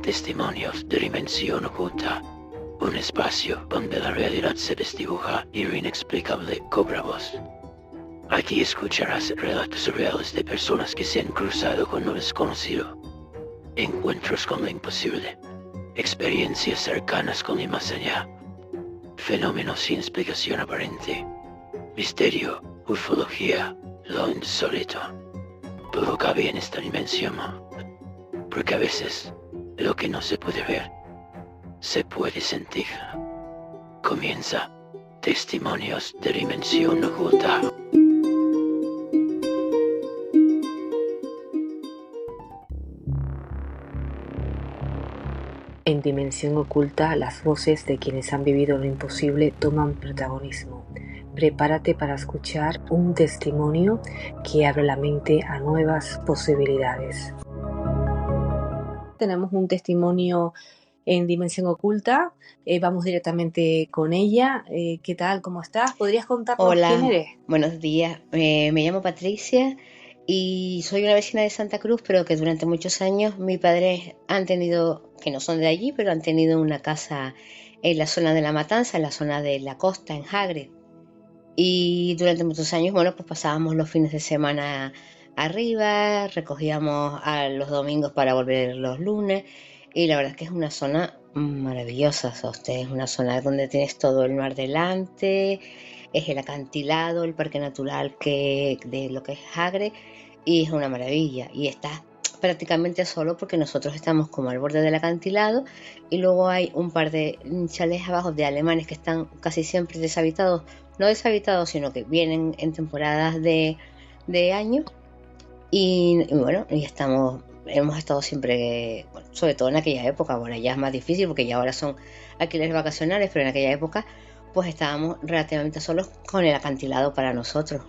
Testimonios de dimensión oculta. Un espacio donde la realidad se desdibuja y lo inexplicable cobra voz. Aquí escucharás relatos reales de personas que se han cruzado con lo desconocido. Encuentros con lo imposible. Experiencias cercanas con el más allá. Fenómenos sin explicación aparente. Misterio, ufología, lo insólito. Todo cabe en esta dimensión. Porque a veces, lo que no se puede ver, se puede sentir. Comienza Testimonios de dimensión oculta. En Dimensión Oculta, las voces de quienes han vivido lo imposible toman protagonismo. Prepárate para escuchar un testimonio que abre la mente a nuevas posibilidades. Tenemos un testimonio en Dimensión Oculta. Vamos directamente con ella. ¿Qué tal? ¿Cómo estás? ¿Podrías contarnos quién eres? Buenos días. Me llamo Patricia y soy una vecina de Santa Cruz, pero que durante muchos años mis padres han tenido, que no son de allí, pero han tenido una casa en la zona de La Matanza, en la zona de la costa, en Jagre. Y durante muchos años, pues pasábamos los fines de semana arriba, recogíamos a los domingos para volver los lunes. Y la verdad es que es una zona maravillosa, Soste. Es una zona donde tienes todo el mar delante, es el acantilado, el parque natural de lo que es Jagre, y es una maravilla. Y estás prácticamente solo porque nosotros estamos como al borde del acantilado y luego hay un par de chalés abajo de alemanes que están casi siempre deshabitados, no deshabitados, sino que vienen en temporadas de año. Y bueno, hemos estado siempre, sobre todo en aquella época. Ahora ya es más difícil porque ya ahora son alquileres vacacionales, pero en aquella época pues estábamos relativamente solos con el acantilado para nosotros.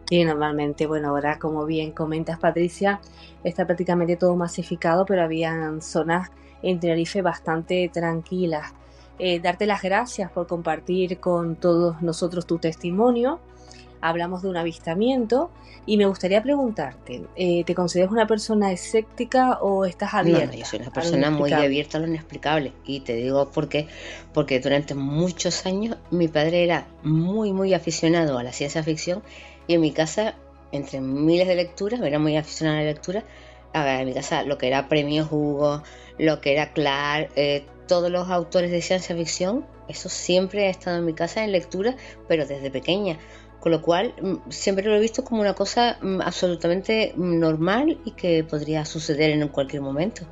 Sí, normalmente, bueno, ahora como bien comentas, Patricia, está prácticamente todo masificado, pero habían zonas en Tenerife bastante tranquilas. Darte las gracias por compartir con todos nosotros tu testimonio. Hablamos de un avistamiento y me gustaría preguntarte, ¿te consideras una persona escéptica o estás abierta? No, yo soy una persona muy abierta a lo inexplicable, y te digo por qué, porque durante muchos años mi padre era muy aficionado a la ciencia ficción, y en mi casa, entre miles de lecturas, era muy aficionado a la lectura. En mi casa lo que era Premio Hugo, lo que era Clark, todos los autores de ciencia ficción, eso siempre ha estado en mi casa en lectura, pero desde pequeña. Con lo cual, siempre lo he visto como una cosa absolutamente normal y que podría suceder en cualquier momento.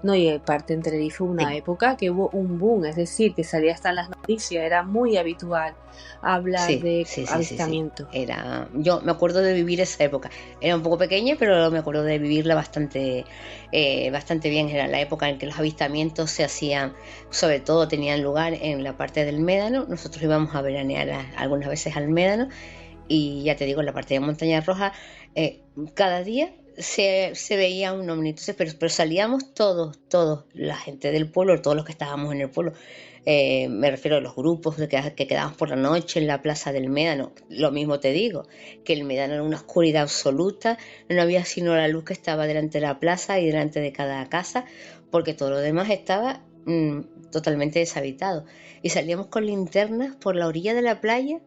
No, y aparte en Tenerife hubo una época que hubo un boom, es decir, que salía hasta en las noticias, era muy habitual hablar de avistamientos. Sí. Yo me acuerdo de vivir esa época. Era un poco pequeña, pero me acuerdo de vivirla bastante bien. Era la época en que los avistamientos se hacían, sobre todo tenían lugar en la parte del Médano. Nosotros íbamos a veranear algunas veces al Médano, y ya te digo, en la parte de Montaña Roja, cada día se veía un ovni. Entonces, pero salíamos todos, la gente del pueblo, todos los que estábamos en el pueblo. Me refiero a los grupos que quedábamos por la noche en la plaza del Médano. Lo mismo te digo, que el Médano era una oscuridad absoluta, no había sino la luz que estaba delante de la plaza y delante de cada casa, porque todo lo demás estaba totalmente deshabitado. Y salíamos con linternas por la orilla de la playa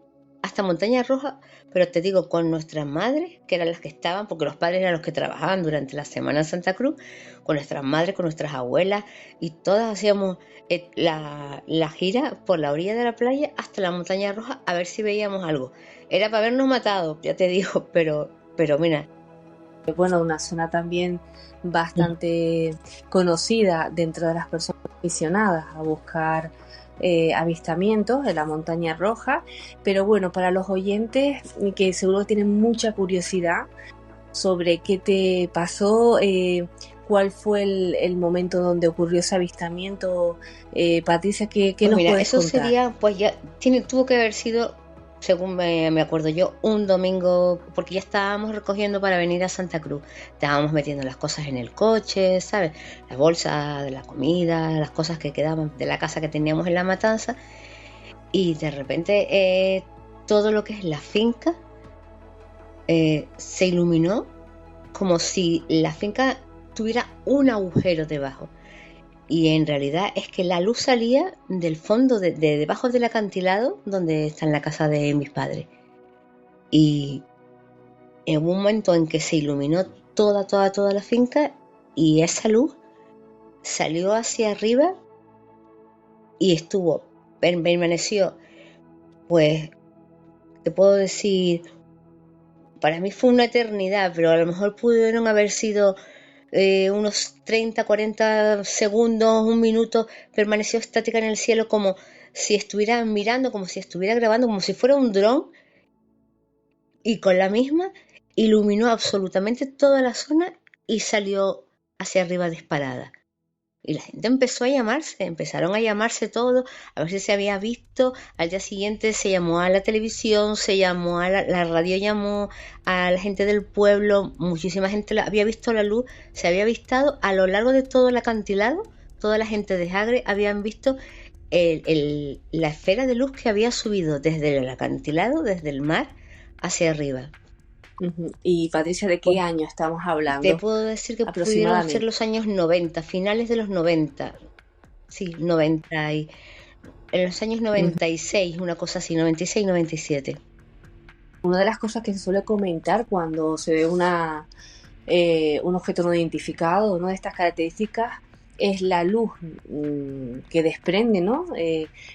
hasta Montaña Roja, pero te digo, con nuestras madres, que eran las que estaban, porque los padres eran los que trabajaban durante la semana en Santa Cruz, con nuestras madres, con nuestras abuelas, y todas hacíamos la gira por la orilla de la playa hasta la Montaña Roja a ver si veíamos algo. Era para habernos matado, ya te digo, pero mira. Bueno, una zona también bastante conocida dentro de las personas aficionadas a buscar avistamientos en la Montaña Roja, pero bueno, para los oyentes que seguro tienen mucha curiosidad sobre qué te pasó, cuál fue el momento donde ocurrió ese avistamiento, Patricia, ¿qué pues nos puedes eso contar? Sería, pues ya tuvo que haber sido, según me acuerdo yo, un domingo, porque ya estábamos recogiendo para venir a Santa Cruz. Estábamos metiendo las cosas en el coche, ¿sabes? Las bolsas de la comida, las cosas que quedaban de la casa que teníamos en La Matanza. Y de repente todo lo que es la finca se iluminó, como si la finca tuviera un agujero debajo. Y en realidad es que la luz salía del fondo, de debajo del acantilado donde está en la casa de mis padres. Y en un momento en que se iluminó toda la finca, y esa luz salió hacia arriba y permaneció, pues, te puedo decir, para mí fue una eternidad, pero a lo mejor pudieron haber sido unos 30, 40 segundos, un minuto. Permaneció estática en el cielo, como si estuviera mirando, como si estuviera grabando, como si fuera un dron, y con la misma iluminó absolutamente toda la zona y salió hacia arriba disparada. Y la gente empezaron a llamarse todos, a ver si se había visto. Al día siguiente se llamó a la televisión, se llamó a la radio, llamó a la gente del pueblo, muchísima gente había visto la luz, se había avistado a lo largo de todo el acantilado, toda la gente de Jagre habían visto la esfera de luz que había subido desde el acantilado, desde el mar, hacia arriba. Y Patricia, ¿de qué año estamos hablando? Te puedo decir que pudieron ser los años 90, finales de los 90. Sí, 90 y en los años 96, una cosa así, 96, 97. Una de las cosas que se suele comentar cuando se ve un objeto no identificado, ¿no?, de estas características, es la luz que desprende, ¿no?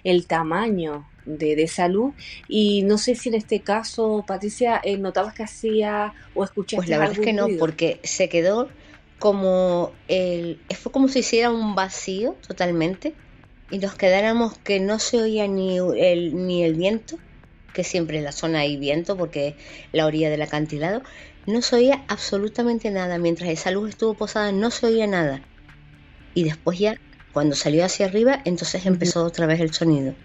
El tamaño de esa luz. Y no sé si en este caso, Patricia, notabas que hacía o escuchaste Pues la verdad es que no, porque se quedó como fue como si hiciera un vacío totalmente y nos quedáramos que no se oía ni el viento, que siempre en la zona hay viento porque es la orilla del acantilado, no se oía absolutamente nada. Mientras esa luz estuvo posada no se oía nada. Y después ya, cuando salió hacia arriba, entonces empezó otra vez el sonido.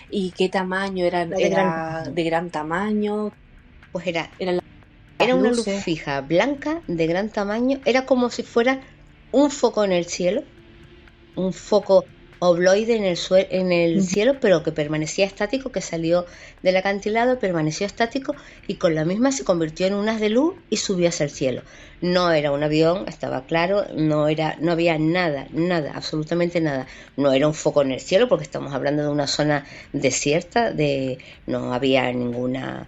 ¿Y qué tamaño? ¿Era de gran tamaño? Pues era una luz fija, blanca, de gran tamaño. Era como si fuera un foco en el cielo, un foco obloide en el cielo, pero que permanecía estático, que salió del acantilado, permaneció estático y con la misma se convirtió en un haz de luz y subió hacia el cielo. No era un avión, estaba claro, no había nada, absolutamente nada. No era un foco en el cielo porque estamos hablando de una zona desierta, no había ninguna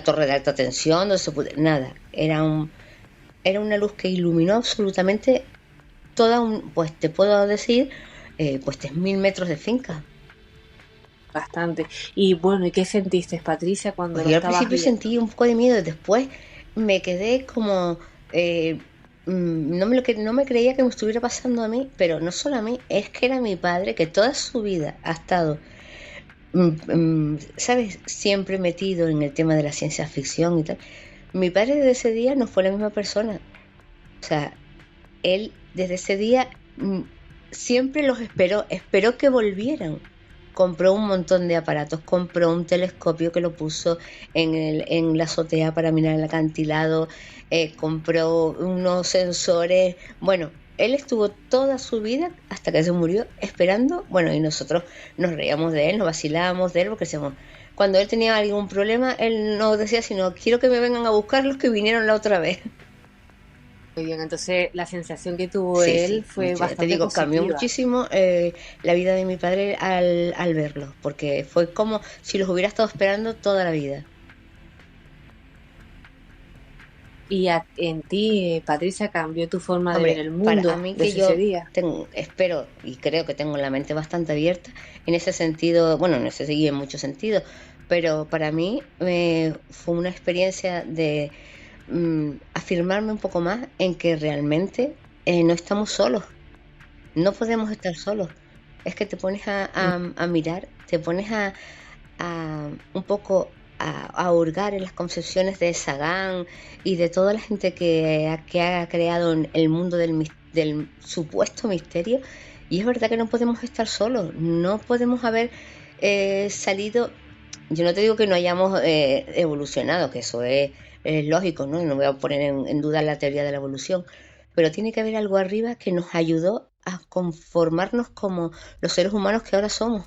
torre de alta tensión, nada. Era una luz que iluminó absolutamente pues te puedo decir, pues 3.000 metros de finca. Bastante. Y bueno, ¿y qué sentiste, Patricia, cuando pues yo al principio sentí un poco de miedo, después me quedé como no me creía que me estuviera pasando a mí, pero no solo a mí, es que era mi padre, que toda su vida ha estado ¿sabes?, siempre metido en el tema de la ciencia ficción y tal. Mi padre desde ese día no fue la misma persona. O sea, él desde ese día siempre los esperó que volvieran. Compró un montón de aparatos, compró un telescopio que lo puso en la azotea para mirar el acantilado, compró unos sensores. Bueno, él estuvo toda su vida hasta que se murió esperando. Bueno, y nosotros nos reíamos de él, nos vacilábamos de él, porque decíamos, cuando él tenía algún problema, él no decía sino, quiero que me vengan a buscar los que vinieron la otra vez. Muy bien, entonces la sensación que tuvo él fue bastante te digo, positiva. Cambió muchísimo la vida de mi padre al verlo, porque fue como si los hubiera estado esperando toda la vida. ¿Y en ti, Patricia, cambió tu forma de ver el mundo para mí, que yo espero y creo que tengo la mente bastante abierta en ese sentido, bueno, no sé si en muchos sentidos, pero para mí fue una experiencia de afirmarme un poco más en que realmente no estamos solos, no podemos estar solos. Es que te pones a mirar, te pones a un poco a hurgar en las concepciones de Sagan y de toda la gente que ha creado el mundo del supuesto misterio, y es verdad que no podemos estar solos, no podemos haber salido. Yo no te digo que no hayamos evolucionado, que eso es lógico, ¿no? No voy a poner en duda la teoría de la evolución, pero tiene que haber algo arriba que nos ayudó a conformarnos como los seres humanos que ahora somos.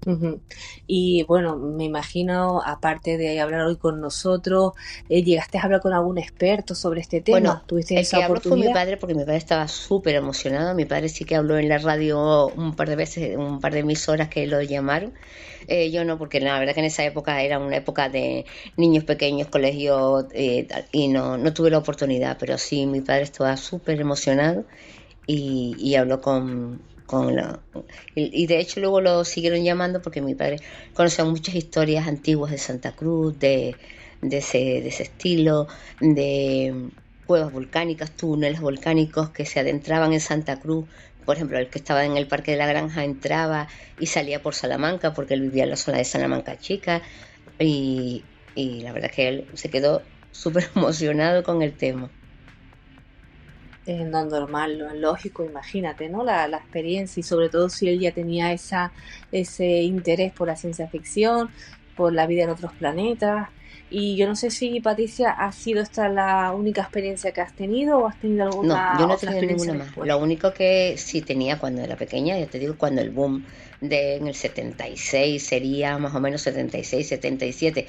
Ujú. Y bueno, me imagino, aparte de hablar hoy con nosotros, ¿llegaste a hablar con algún experto sobre este Bueno, tema? ¿Tuviste el esa que habló fue mi oportunidad? padre porque mi padre estaba súper emocionado. Mi padre sí que habló en la radio un par de veces, un par de emisoras que lo llamaron. Yo no, porque la verdad que en esa época era una época de niños pequeños, colegio, y no tuve la oportunidad, pero sí, mi padre estaba súper emocionado y habló y de hecho luego lo siguieron llamando porque mi padre conocía muchas historias antiguas de Santa Cruz, de ese estilo, de cuevas volcánicas, túneles volcánicos que se adentraban en Santa Cruz. Por ejemplo, el que estaba en el Parque de la Granja entraba y salía por Salamanca porque él vivía en la zona de Salamanca Chica y, y la verdad que él se quedó súper emocionado con el tema. No normal, lo lógico, imagínate, ¿no? La experiencia y sobre todo si él ya tenía ese interés por la ciencia ficción, por la vida en otros planetas. Y yo no sé si, Patricia, ¿ha sido esta la única experiencia que has tenido o has tenido No, yo alguna no he otra tenido experiencia ninguna más. después? Lo único que sí tenía cuando era pequeña, ya te digo, cuando el boom en el 76 sería más o menos 76, 77,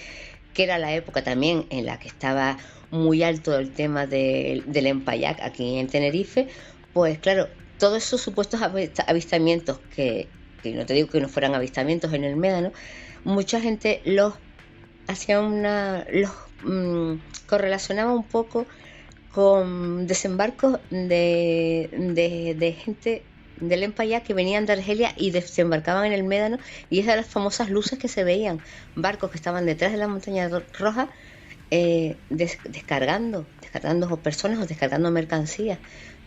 que era la época también en la que estaba muy alto el tema del Empayac aquí en Tenerife, pues claro, todos esos supuestos avistamientos que no te digo que no fueran avistamientos en el Médano, mucha gente los mm, correlacionaba un poco con desembarcos de gente del Empayá que venían de Argelia y desembarcaban en el Médano, y esas eran las famosas luces que se veían, barcos que estaban detrás de la montaña roja, descargando personas o descargando mercancías.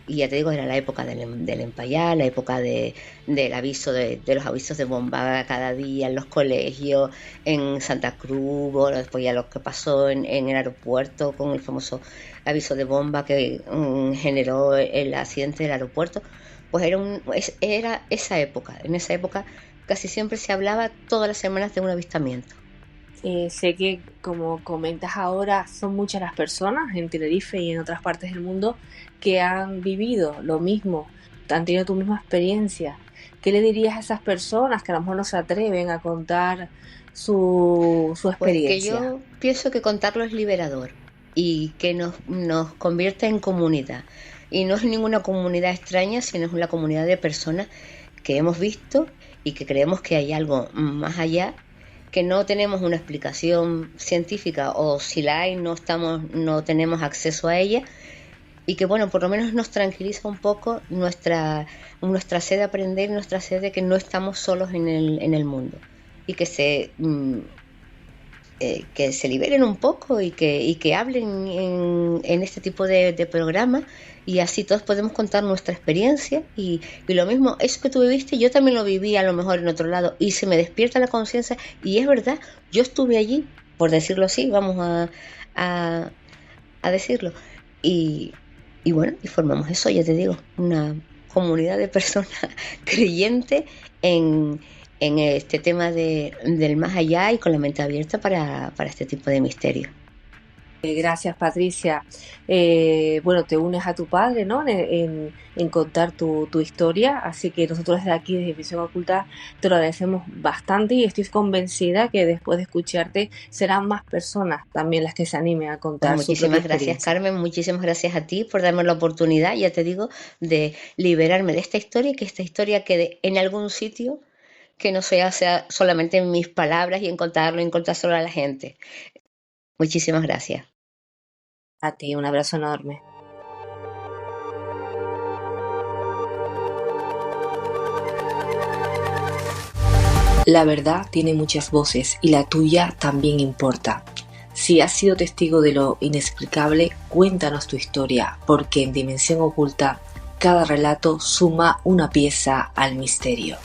Y ya te digo, era la época del Empayá, la época del aviso de los avisos de bomba cada día en los colegios, en Santa Cruz, bueno, después ya lo que pasó en el aeropuerto con el famoso aviso de bomba que generó el accidente del aeropuerto. Pues era esa época. En esa época casi siempre se hablaba todas las semanas de un avistamiento. Sé que, como comentas ahora, son muchas las personas en Tenerife y en otras partes del mundo que han vivido lo mismo, han tenido tu misma experiencia. ¿Qué le dirías a esas personas que a lo mejor no se atreven a contar su Pues que experiencia? yo pienso que contarlo es liberador y que nos convierte en comunidad. Y no es ninguna comunidad extraña, sino es una comunidad de personas que hemos visto y que creemos que hay algo más allá, que no tenemos una explicación científica, o si la hay no tenemos acceso a ella, y que bueno, por lo menos nos tranquiliza un poco nuestra sed de aprender, nuestra sed de que no estamos solos en el mundo, y que se liberen un poco y que hablen en este tipo de programas, y así todos podemos contar nuestra experiencia, y lo mismo, eso que tú viviste, yo también lo viví a lo mejor en otro lado, y se me despierta la conciencia, y es verdad, yo estuve allí, por decirlo así, vamos a, a decirlo, y, y bueno, y formamos eso, ya te digo, una comunidad de personas creyentes en, en este tema del más allá y con la mente abierta para este tipo de misterios. Gracias, Patricia. Bueno, te unes a tu padre, ¿no? En contar tu historia, así que nosotros desde aquí, desde Visión Oculta, te lo agradecemos bastante y estoy convencida que después de escucharte serán más personas también las que se animen a Pues contar su propia muchísimas gracias, experiencia. Carmen, muchísimas gracias a ti por darme la oportunidad, ya te digo, de liberarme de esta historia, y que esta historia quede en algún sitio, que no sea solamente en mis palabras y en contarlo y en contárselo a la gente. Muchísimas gracias. A ti, un abrazo enorme. La verdad tiene muchas voces y la tuya también importa. Si has sido testigo de lo inexplicable, cuéntanos tu historia, porque en Dimensión Oculta cada relato suma una pieza al misterio.